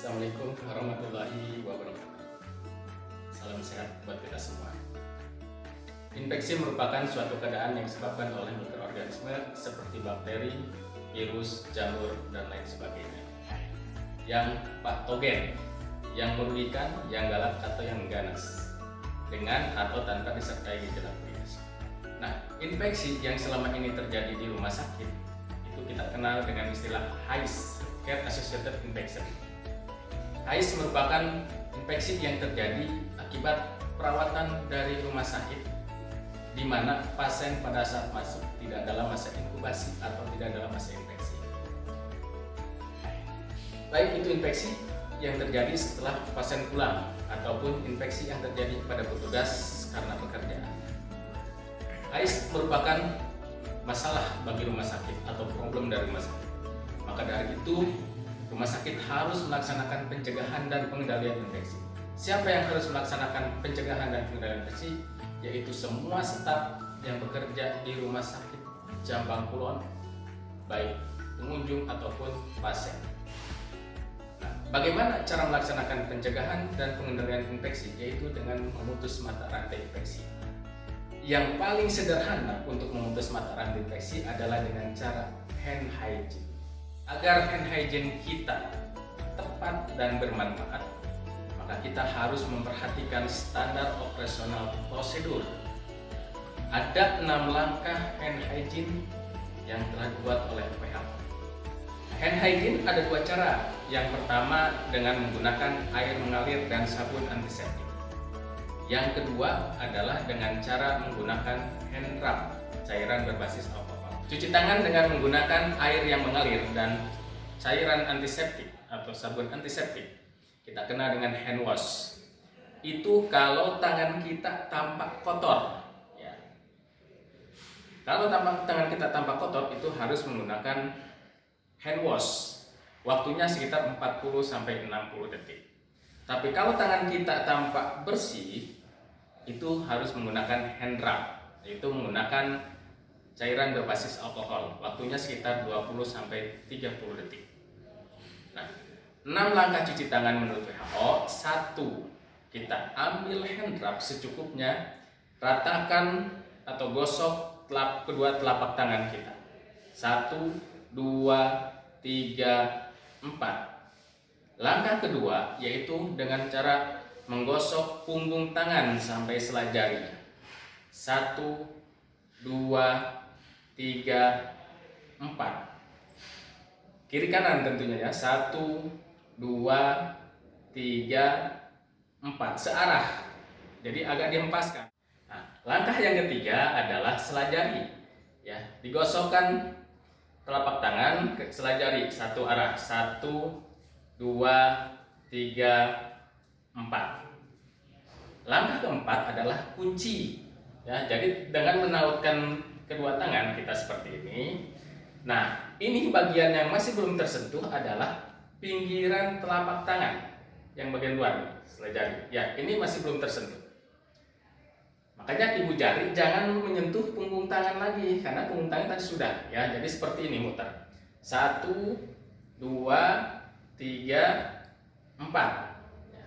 Assalamualaikum warahmatullahi wabarakatuh. Salam sehat buat kita semua. Infeksi merupakan suatu keadaan yang disebabkan oleh mikroorganisme seperti bakteri, virus, jamur, dan lain sebagainya. Yang patogen, yang merugikan, yang galak atau yang ganas, dengan atau tanpa disertai gejala klinis. Nah, infeksi yang selama ini terjadi di rumah sakit itu kita kenal dengan istilah HAIS, Health Associated Infection. HAIS merupakan infeksi yang terjadi akibat perawatan dari rumah sakit di mana pasien pada saat masuk tidak dalam masa inkubasi atau tidak dalam masa infeksi. Baik itu infeksi yang terjadi setelah pasien pulang ataupun infeksi yang terjadi pada petugas karena pekerjaan. HAIS merupakan masalah bagi rumah sakit atau problem dari rumah sakit. Maka dari itu, rumah sakit harus melaksanakan pencegahan dan pengendalian infeksi. Siapa yang harus melaksanakan pencegahan dan pengendalian infeksi? Yaitu semua staf yang bekerja di rumah sakit Jambang Kulon, baik pengunjung ataupun pasien. Nah, bagaimana cara melaksanakan pencegahan dan pengendalian infeksi? Yaitu dengan memutus mata rantai infeksi. Yang paling sederhana untuk memutus mata rantai infeksi adalah dengan cara hand hygiene. Agar hand hygiene kita tepat dan bermanfaat, maka kita harus memperhatikan standar operasional prosedur. Ada 6 langkah hand hygiene yang telah dibuat oleh WHO. Hand hygiene ada 2 cara. Yang pertama dengan menggunakan air mengalir dan sabun antiseptik. Yang kedua adalah dengan cara menggunakan hand rub, cairan berbasis alkohol. Cuci tangan dengan menggunakan air yang mengalir dan cairan antiseptik atau sabun antiseptik. Kita kenal dengan hand wash. Itu kalau tangan kita tampak kotor. Ya. Kalau tangan kita tampak kotor itu harus menggunakan hand wash. Waktunya sekitar 40-60 detik. Tapi kalau tangan kita tampak bersih, itu harus menggunakan hand rub, yaitu menggunakan cairan berbasis alkohol. Waktunya sekitar 20-30 detik. Nah, 6 langkah cuci tangan menurut WHO. 1. Kita ambil hand rub secukupnya, ratakan atau gosok kedua telapak tangan kita. 1, 2, 3, 4. Langkah kedua yaitu dengan cara menggosok punggung tangan sampai selai jari. 1, 2, 3, 4. Kiri kanan tentunya ya. 1, 2, 3, 4. Searah. Jadi agak dihempaskan. Nah, langkah yang ketiga adalah selai jari. Ya, digosokkan telapak tangan ke selai jari satu arah. 1, 2, 3, 4. Langkah keempat adalah kunci. Ya, jadi dengan menautkan kedua tangan kita seperti ini. Nah, ini bagian yang masih belum tersentuh adalah pinggiran telapak tangan yang bagian luar nih, selai jari. Ya, ini masih belum tersentuh. Makanya ibu jari jangan menyentuh punggung tangan lagi karena punggung tangan tadi sudah. Ya, jadi seperti ini muter. 1, 2, 3, 4. Ya.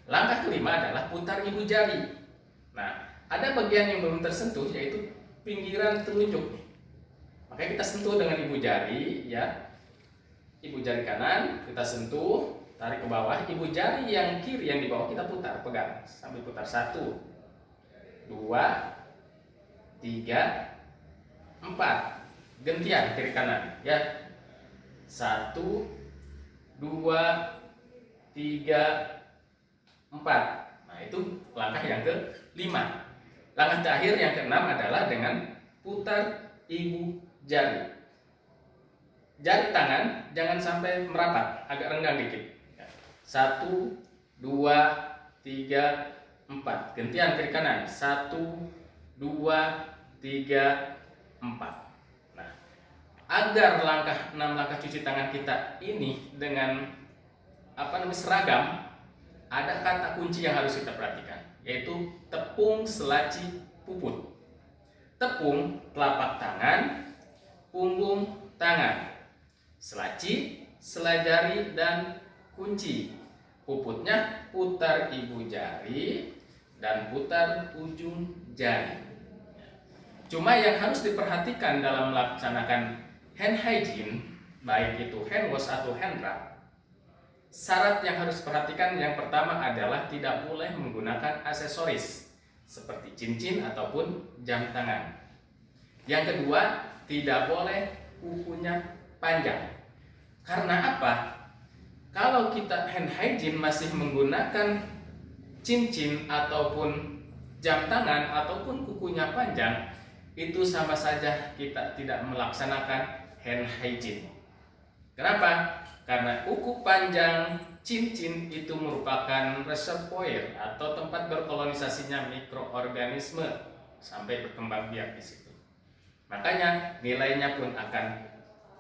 Langkah kelima adalah putar ibu jari. Nah, ada bagian yang belum tersentuh yaitu pinggiran telunjuk. Makanya kita sentuh dengan ibu jari ya. Ibu jari kanan kita sentuh, tarik ke bawah. Ibu jari yang kiri yang di bawah kita putar, pegang sambil putar. 1, 2, 3, 4. Gantian kiri kanan ya. 1, 2, 3, 4. Nah, itu langkah yang ke-5. Langkah terakhir yang ke-6 adalah dengan putar ibu jari. Jari tangan jangan sampai merapat, agak renggang dikit. 1, 2, 3, 4. Gantian kiri kanan. 1, 2, 3, 4. Nah, agar 6 langkah cuci tangan kita ini dengan seragam, ada kata kunci yang harus kita perhatikan, yaitu tepung, selaci, puput. Tepung telapak tangan, punggung tangan, selaci, selai jari, dan kunci. Puputnya putar ibu jari dan putar ujung jari. Cuma yang harus diperhatikan dalam melaksanakan hand hygiene, baik itu hand wash atau hand rub, syarat yang harus diperhatikan yang pertama adalah tidak boleh menggunakan aksesoris seperti cincin ataupun jam tangan. Yang kedua, tidak boleh kukunya panjang. Karena apa? Kalau kita hand hygiene masih menggunakan cincin ataupun jam tangan ataupun kukunya panjang, itu sama saja kita tidak melaksanakan hand hygiene. Kenapa? Karena kuku panjang, cincin itu merupakan reservoir atau tempat berkolonisasinya mikroorganisme sampai berkembang biak di situ. Makanya nilainya pun akan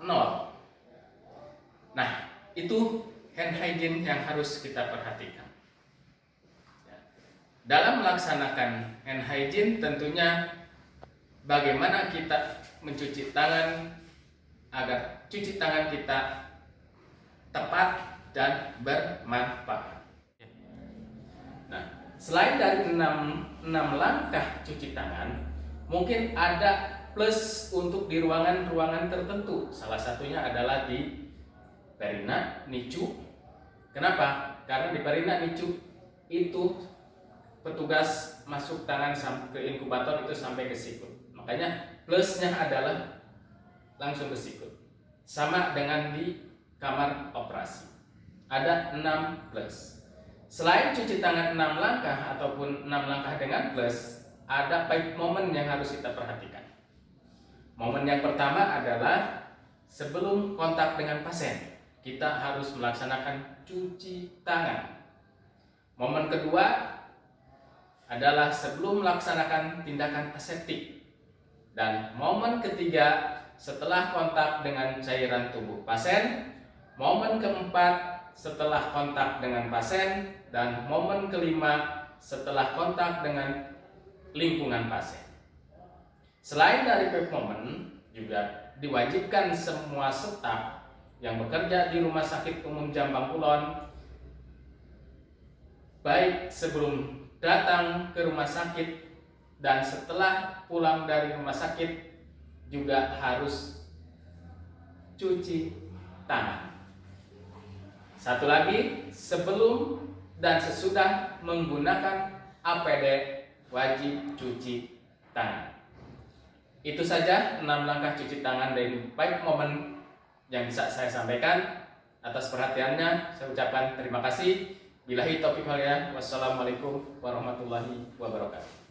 0. Nah, itu hand hygiene yang harus kita perhatikan. Dalam melaksanakan hand hygiene tentunya bagaimana kita mencuci tangan agar cuci tangan kita tepat dan bermanfaat. Nah, selain dari 6 langkah cuci tangan, mungkin ada plus untuk di ruangan-ruangan tertentu. Salah satunya adalah di Perina Nicu. Kenapa? Karena di Perina Nicu itu petugas masuk tangan ke inkubator itu sampai ke sikut. Makanya plusnya adalah langsung ke sikut. Sama dengan di kamar operasi. Ada 6 plus. Selain cuci tangan 6 langkah ataupun 6 langkah dengan plus, ada 5 momen yang harus kita perhatikan. Momen yang pertama adalah sebelum kontak dengan pasien, kita harus melaksanakan cuci tangan. Momen kedua adalah sebelum melaksanakan tindakan aseptik. Dan momen ketiga setelah kontak dengan cairan tubuh pasien. Momen keempat setelah kontak dengan pasien. Dan momen kelima setelah kontak dengan lingkungan pasien. Selain dari 5 momen, juga diwajibkan semua staf yang bekerja di Rumah Sakit Umum Jambang Kulon, baik sebelum datang ke rumah sakit dan setelah pulang dari rumah sakit, juga harus cuci tangan. Satu lagi, sebelum dan sesudah menggunakan APD wajib cuci tangan. Itu saja 6 langkah cuci tangan dan 5 momen yang bisa saya sampaikan. Atas perhatiannya saya ucapkan terima kasih. Billahi taufiq wal hidayah. Wassalamualaikum warahmatullahi wabarakatuh.